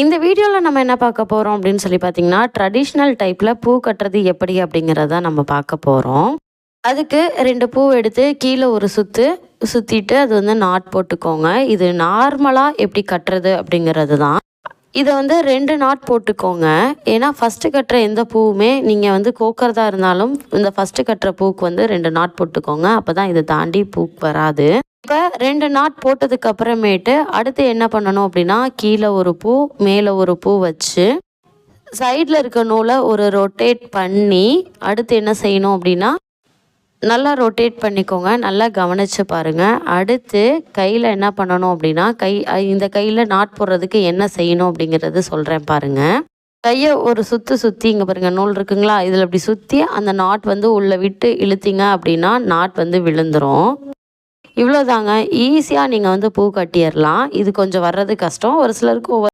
இந்த வீடியோவில் நம்ம என்ன பார்க்க போகிறோம் அப்படின்னு சொல்லி பார்த்தீங்கன்னா, ட்ரெடிஷ்னல் டைப்பில் பூ கட்டுறது எப்படி அப்படிங்கிறத நம்ம பார்க்க போகிறோம். அதுக்கு 2 பூ எடுத்து கீழே ஒரு சுற்றிட்டு அது வந்து நாட் போட்டுக்கோங்க. இது நார்மலாக எப்படி கட்டுறது அப்படிங்கிறது தான். இதை வந்து 2 நாட் போட்டுக்கோங்க. ஏன்னா ஃபஸ்ட்டு கட்டுற எந்த பூவுமே நீங்கள் வந்து கோக்கறதா இருந்தாலும் இந்த ஃபஸ்ட்டு கட்டுற பூவுக்கு வந்து 2 நாட் போட்டுக்கோங்க. அப்போ தான் இதை தாண்டி பூ வராது. இப்போ 2 நாட் போட்டதுக்கு அப்புறமேட்டு அடுத்து என்ன பண்ணணும் அப்படின்னா, கீழே ஒரு பூ மேலே ஒரு பூ வச்சு சைடில் இருக்க நூலை ஒரு ரொட்டேட் பண்ணி அடுத்து என்ன செய்யணும் அப்படின்னா, நல்லா ரொட்டேட் பண்ணிக்கோங்க. நல்லா கவனித்து பாருங்கள். அடுத்து கையில் என்ன பண்ணணும் அப்படின்னா, இந்த கையில் நாட் போடுறதுக்கு என்ன செய்யணும் அப்படிங்கிறது சொல்கிறேன் பாருங்கள். கையை ஒரு சுற்றி இங்கே பாருங்கள், நூல் இருக்குங்களா, இதில் இப்படி சுற்றி அந்த நாட் வந்து உள்ளே விட்டு இழுத்தீங்க அப்படின்னா நாட் வந்து விழுந்துடும். இவ்வளோதாங்க. ஈஸியாக நீங்கள் வந்து பூ கட்டிடலாம். இது கொஞ்சம் வர்றது கஷ்டம். ஒரு சிலருக்கு